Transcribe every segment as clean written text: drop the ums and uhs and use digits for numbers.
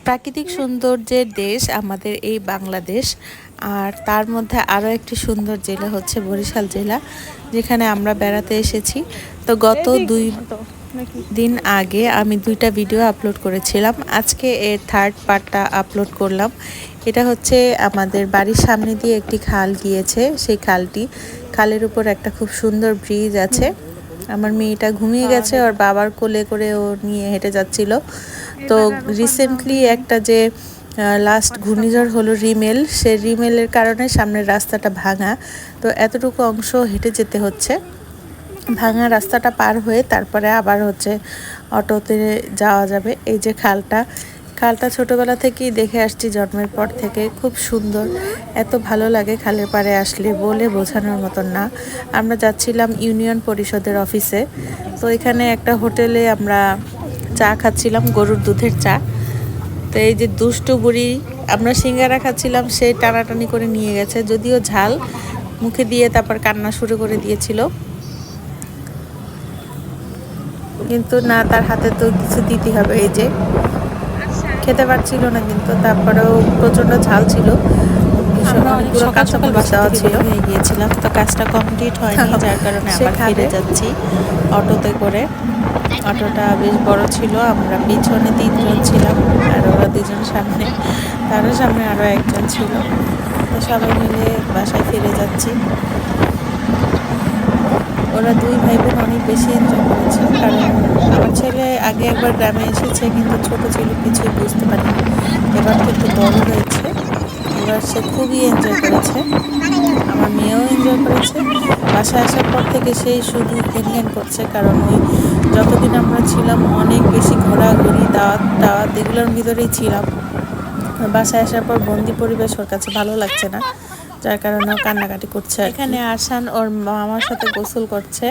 প্রাকৃতিক সৌন্দর্যের দেশ আমাদের এই বাংলাদেশ। আর তার মধ্যে আরও একটি সুন্দর জেলা হচ্ছে বরিশাল জেলা, যেখানে আমরা বেড়াতে এসেছি। তো গত 2 দিন আগে আমি 2টা ভিডিও আপলোড করেছিলাম, আজকে এর থার্ড পার্টটা আপলোড করলাম। এটা হচ্ছে আমাদের বাড়ির সামনে দিয়ে একটি খাল গিয়েছে, সেই খালের উপর একটা খুব সুন্দর ব্রিজ আছে। আমার মেয়েটা ঘুমিয়ে গেছে, ওর বাবার কোলে করে ও নিয়ে হেঁটে যাচ্ছিল। তো রিসেন্টলি একটা যে লাস্ট ঘূর্ণিঝড় হলো রিমেল, সে রিমেলের কারণে সামনের রাস্তাটা ভাঙা। তো এতটুকু অংশ হেঁটে যেতে হচ্ছে, ভাঙা রাস্তাটা পার হয়ে তারপরে আবার হচ্ছে অটোতে যাওয়া যাবে। এই যে খালটা ছোটবেলা থেকেই দেখে আসছি, জন্মের পর থেকে। খুব সুন্দর, এত ভালো লাগে খালের পাড়ে আসলে, বলে বোঝানোর মতন না। আমরা যাচ্ছিলাম ইউনিয়ন পরিষদের অফিসে। তো এখানে একটা হোটেলে আমরা চা খাচ্ছিলাম, গরুর দুধের চা। তো এই যে দুষ্টু বুড়ি, আমরা সিঙ্গারা খাচ্ছিলাম, সে টানাটানি করে নিয়ে গেছে, যদিও ঝাল, মুখে দিয়ে তারপর কান্না শুরু করে দিয়েছিল। কিন্তু না, তার হাতে তো কিছু দিতে হবে। এই যে খেতে পারছিল না, কিন্তু তারপরেও প্রচন্ড ঝাল ছিল, পুরো কাঁচা মরিচ দেওয়া ছিল। হয়ে গিয়েছিলাম, তো কাজটা কমপ্লিট হয়নি, যার কারণে আবার ফিরে যাচ্ছি অটোতে করে। অটোটা বেশ বড় ছিল, আমরা পিছনে 3জন ছিলাম আর ওরা 2জন সামনে, তারও সামনে আরও একজন ছিল। তো সবাই মিলে বাসায় ফিরে যাচ্ছি। ওরা 2 ভাই বোন অনেক বেশি এনজয় করেছে, কারণ আমার ছেলে আগে একবার গ্রামে এসেছে, কিন্তু ছোট ছিল, কিছুই বুঝতে পারিনি। এবার তো একটু বড় হয়েছে, এবার সে খুবই এনজয় করেছে। আমার মেয়েও এনজয় করেছে। বাসায় আসার পর থেকে সেই শুধু ঘ্যান করছে, কারণ ওই যতদিন আমরা ছিলাম অনেক বেশি ঘোরাঘুরি, দাওয়াত এগুলোর ভিতরেই ছিলাম। বাসায় আসার পর বন্দি পরিবেশ ওর কাছে ভালো লাগছে না, যার কারণে ও কান্নাকাটি করছে। এখানে আসান ওর মামার সাথে গোসল করছে।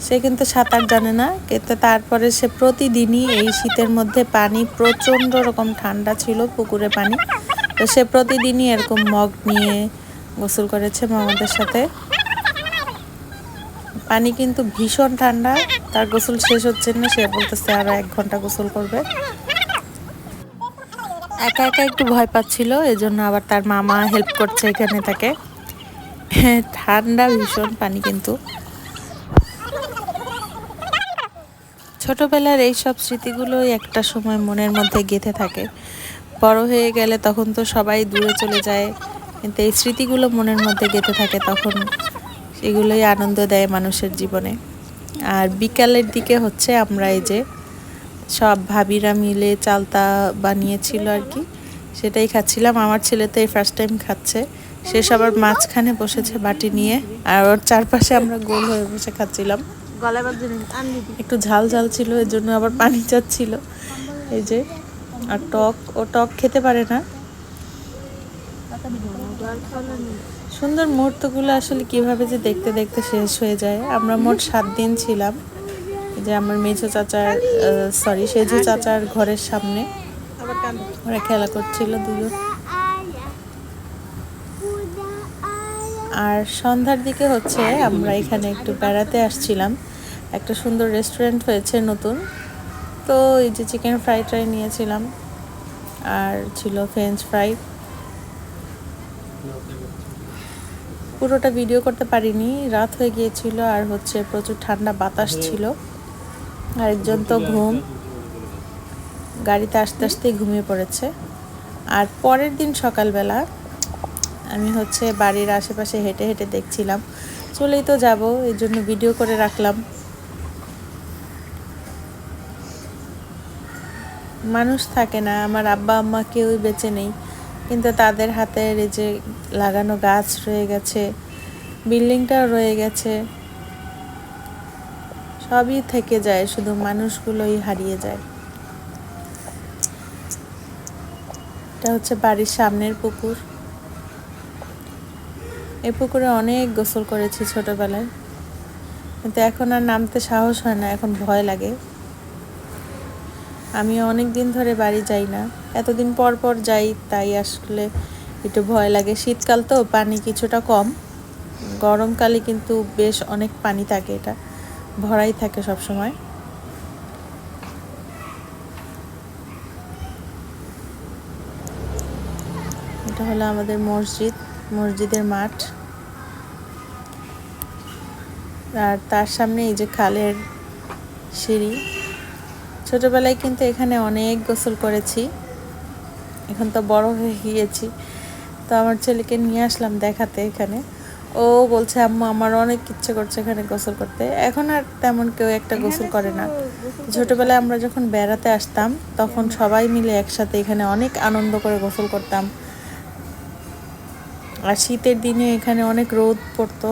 সে কিন্তু সাঁতার জানে না, কিন্তু তারপরে সে প্রতিদিনই এই শীতের মধ্যে, পানি প্রচণ্ড রকম ঠান্ডা ছিল পুকুরে পানি, তো সে প্রতিদিনই এরকম মগ নিয়ে গোসল করেছে মামাদের সাথে। পানি কিন্তু ভীষণ ঠান্ডা, তার গোসল শেষ হচ্ছে না, সে বলতেছে আরো 1 ঘন্টা গোসল করবে। একা একা একটু ভয় পাচ্ছিল, এজন্য আবার তার মামা হেল্প করছে এখানে তাকে। ঠান্ডা ভীষণ পানি। কিন্তু ছোটবেলার এইসব স্মৃতিগুলোই একটা সময় মনের মধ্যে গেঁথে থাকে। বড় হয়ে গেলে তখন তো সবাই দূরে চলে যায়, কিন্তু এই স্মৃতিগুলো মনের মধ্যে গেঁথে থাকে, তখন এগুলোই আনন্দ দেয় মানুষের জীবনে। আর বিকালের দিকে হচ্ছে আমরা এই যে সব ভাবিরা মিলে চালতা বানিয়েছিল আর কি, সেটাই খাচ্ছিলাম। আমার ছেলে তো এই ফার্স্ট টাইম খাচ্ছে, সে সবার মাঝখানে বসেছে বাটি নিয়ে, আর ওর চারপাশে আমরা গোল হয়ে বসে খাচ্ছিলাম। একটু ঝাল ঝাল ছিল, এর জন্য আবার পানি চাচ্ছিল। এই যে, আর ও টক খেতে পারে না। সুন্দর মুহূর্তগুলো আসলে কিভাবে যে দেখতে দেখতে শেষ হয়ে যায়। আমরা মোট 7 দিন ছিলাম। যে আমার মেজো চাচার সেজু চাচার ঘরের সামনে ওরা খেলা করছিল 2জন। আর সন্ধ্যার দিকে হচ্ছে আমরা এখানে একটু বেড়াতে আসছিলাম, একটা সুন্দর রেস্টুরেন্ট হয়েছে নতুন। তো এই যে চিকেন ফ্রাইড রাইস নিয়েছিলাম, আর ছিল ফ্রেঞ্চ ফ্রাই। পুরোটা ভিডিও করতে পারিনি, রাত হয়ে গিয়েছিল, আর হচ্ছে প্রচুর ঠান্ডা বাতাস ছিল। আরেকজন তো গাড়িতে আসতে আসতেই ঘুমিয়ে পড়েছে। আর পরের দিন সকালবেলা আমি হচ্ছে বাড়ির আশেপাশে হেঁটে হেঁটে দেখছিলাম, চলেই তো যাব, এই জন্য ভিডিও করে রাখলাম। মানুষ থাকে না, আমার আব্বা আম্মা কেউই বেঁচে নেই, কিন্তু তাদের হাতের এই যে লাগানো গাছ রয়ে গেছে, বিল্ডিংটাও রয়ে গেছে, সবই থেকে যায়, শুধু মানুষগুলোই হারিয়ে যায়। এটা হচ্ছে বাড়ির সামনের পুকুর। এই পুকুরে অনেক গোসল করেছি ছোটবেলায়, কিন্তু এখন আর নামতে সাহস হয় না, এখন ভয় লাগে। আমি অনেক দিন ধরে বাড়ি যাই না, এতদিন পর পর যাই, তাই আসলে একটু ভয় লাগে। শীতকাল তো পানি কিছুটা কম, গরমকালে কিন্তু বেশ অনেক পানি থাকে, এটা ভরাই থাকে সব সময়। এটা হলো আমাদের মসজিদের মাঠ। আর তার সামনে এই যে খালের সিঁড়ি। ছোটবেলায় কিন্তু এখানে অনেক গোসল করেছি, এখন তো বড় হয়ে গিয়েছি। তো আমার ছেলেকে নিয়ে আসলাম দেখাতে এখানে। ও বলছে আম্মু আমার অনেক ইচ্ছে করছে এখানে গোসল করতে। এখন আর তেমন কেউ একটা গোসল করে না। ছোটবেলায় আমরা যখন বেড়াতে আসতাম তখন সবাই মিলে একসাথে এখানে অনেক আনন্দ করে গোসল করতাম। আর শীতের দিনে এখানে অনেক রোদ পড়তো,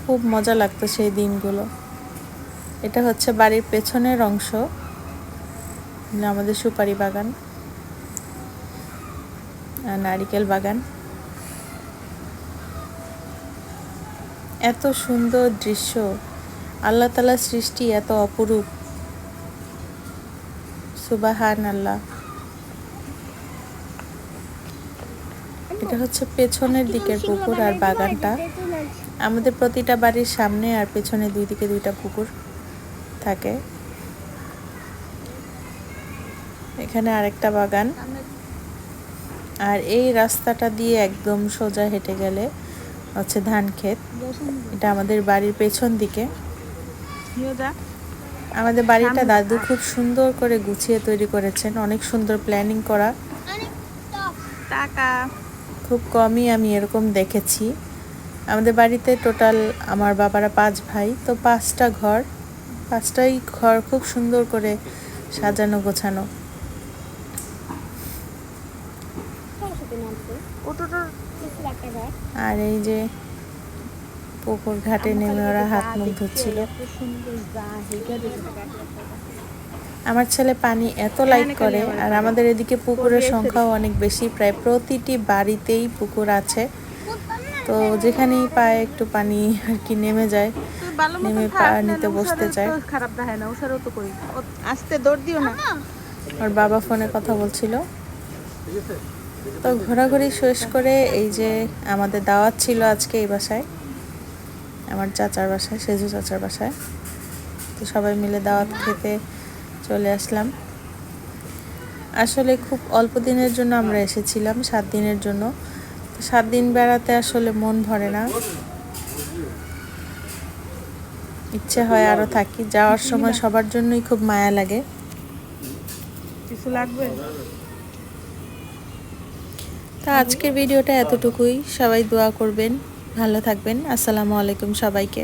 খুব মজা লাগতো সেই দিনগুলো। এটা হচ্ছে বাড়ির পেছনের অংশ, আমাদের সুপারি বাগান আর নারিকেল বাগান। এত সুন্দর দৃশ্য, আল্লাহ তাআলার সৃষ্টি এত অপরূপ, সুবহানাল্লাহ। এটা হচ্ছে পেছনের দিকের পুকুর আর বাগানটা। আমাদের প্রতিটা বাড়ির সামনে আর পেছনে দুই দিকে দুইটা পুকুর থাকে। এখানে আরেকটা বাগান। আর এই রাস্তাটা দিয়ে একদম সোজা হেঁটে গেলে হচ্ছে ধান ক্ষেত। এটা আমাদের বাড়ির পেছন দিকে। আমাদের বাড়িটা দাদু খুব সুন্দর করে গুছিয়ে তৈরি করেছেন, অনেক সুন্দর প্ল্যানিং করা। খুব কমই আমি এরকম দেখেছি। আমাদের বাড়িতে টোটাল আমার বাবারা 5 ভাই, তো 5টাই ঘর খুব সুন্দর করে সাজানো গোছানো। আর এই যে পুকুর ঘাটে নেমে ওরা হাত মুখ ধুচ্ছিল। আমার ছেলে পানি এত লাইক করে। আর আমাদের এদিকে পুকুরের সংখ্যাও অনেক বেশি, প্রায় প্রতিটি বাড়িতেই পুকুর আছে। তো যেখানেই পায় একটু পানি আর কি নেমে যায়, নেমে পানিতে বসতে চায়। ওর বাবা ফোনে কথা বলছিল। তো ঘোরাঘুরি শেষ করে এই যে আমাদের দাওয়াত ছিল আজকে এই বাসায়, আমার চাচার বাসায়, সেজু চাচার বাসায়। তো সবাই মিলে দাওয়াত খেতে চলে আসলাম। আসলে খুব অল্প দিনের জন্য আমরা এসেছিলাম, 7 দিনের জন্য। তো 7 দিন বেড়াতে আসলে মন ভরে না, ইচ্ছে হয় আরো থাকি। যাওয়ার সময় সবার জন্যই খুব মায়া লাগে। কিছু লাগবে। তা আজকের ভিডিওটা এতটুকুই। সবাই দোয়া করবেন, ভালো থাকবেন। আসসালামু আলাইকুম সবাইকে।